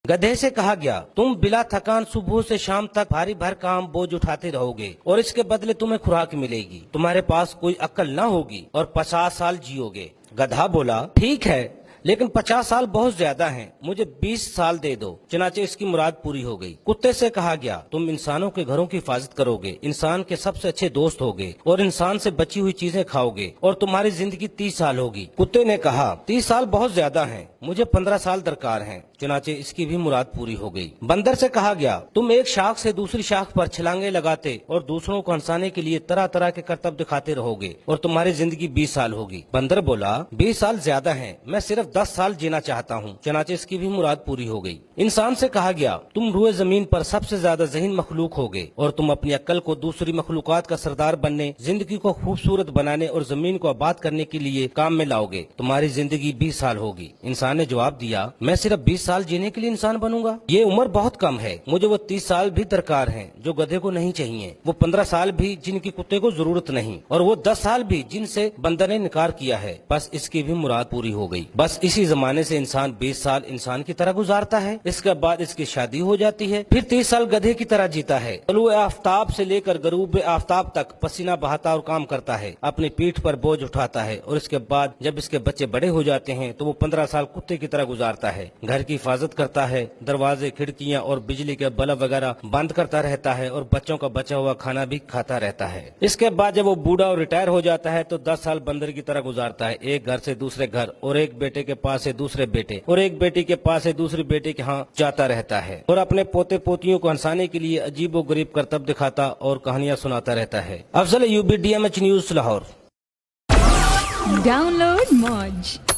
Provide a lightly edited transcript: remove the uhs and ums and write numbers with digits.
गधे से कहा गया, तुम बिला थकान सुबह से शाम तक भारी भर काम बोझ उठाते रहोगे और इसके बदले तुम्हें खुराक मिलेगी। तुम्हारे पास कोई अक्ल न होगी और 50 साल जियोगे। गधा बोला, ठीक है, लेकिन 50 साल बहुत ज्यादा हैं, मुझे 20 साल दे दो। चनाचे इसकी मुराद पूरी हो गई। कुत्ते से कहा गया, तुम इंसानों के घरों की हिफाजत करोगे, इंसान के सबसे अच्छे दोस्त होगे और इंसान से बची हुई चीजें खाओगे और तुम्हारी जिंदगी 30 साल होगी। कुत्ते ने कहा, 30 साल बहुत ज्यादा हैं, मुझे 15 साल दरकार हैं। चुनाचे इसकी भी मुराद पूरी हो गई। बंदर से कहा गया, तुम एक शाख से दूसरी शाख पर छलांगे लगाते और दूसरों को हंसाने के लिए तरह तरह के करतब दिखाते रहोगे और तुम्हारी जिंदगी 20 साल होगी। बंदर बोला, 20 साल ज्यादा हैं, मैं सिर्फ 10 साल जीना चाहता हूँ। चुनाचे इसकी भी मुराद पूरी हो गई। इंसान से कहा गया, तुम रूए जमीन पर सबसे ज्यादा ज़हीन मखलूक होगे और तुम अपनी अक्ल को दूसरी मखलूकात का सरदार बनने, जिंदगी को खूबसूरत बनाने और जमीन को आबाद करने के लिए काम में लाओगे। तुम्हारी जिंदगी 20 साल होगी। इंसान ने जवाब दिया, मैं सिर्फ 20 साल जीने के लिए इंसान बनूंगा? ये उम्र बहुत कम है, मुझे वो 30 साल भी दरकार हैं जो गधे को नहीं चाहिए, वो 15 साल भी जिनकी कुत्ते को जरूरत नहीं, और वो 10 साल भी जिनसे बंदर ने इनकार किया है। बस इसकी भी मुराद पूरी हो गई। बस इसी जमाने से इंसान 20 साल इंसान की तरह गुजारता है, इसके बाद इसकी शादी हो जाती है, फिर 30 साल गधे की तरह जीता है। तलुए आफ्ताब से लेकर गरूब आफ्ताब तक पसीना बहाता और काम करता है, अपनी पीठ पर बोझ उठाता है, और इसके बाद जब इसके बच्चे बड़े हो जाते हैं तो वो 15 साल कुत्ते की तरह गुजारता है, घर की हिफाजत करता है, दरवाजे, खिड़कियां और बिजली के बल्ब वगैरह बंद करता रहता है और बच्चों का बचा हुआ खाना भी खाता रहता है। इसके बाद जब वो बूढ़ा और रिटायर हो जाता है तो 10 साल बंदर की तरह गुजारता है, एक घर से दूसरे घर और एक बेटे के पास से दूसरे बेटे और एक बेटी के पास से दूसरी बेटे के यहाँ जाता रहता है और अपने पोते पोतियों को हंसाने के लिए अजीब व गरीब करतब दिखाता और कहानियां सुनाता रहता है। Afzal Ayubi, DMH news, Lahore. Download Moj.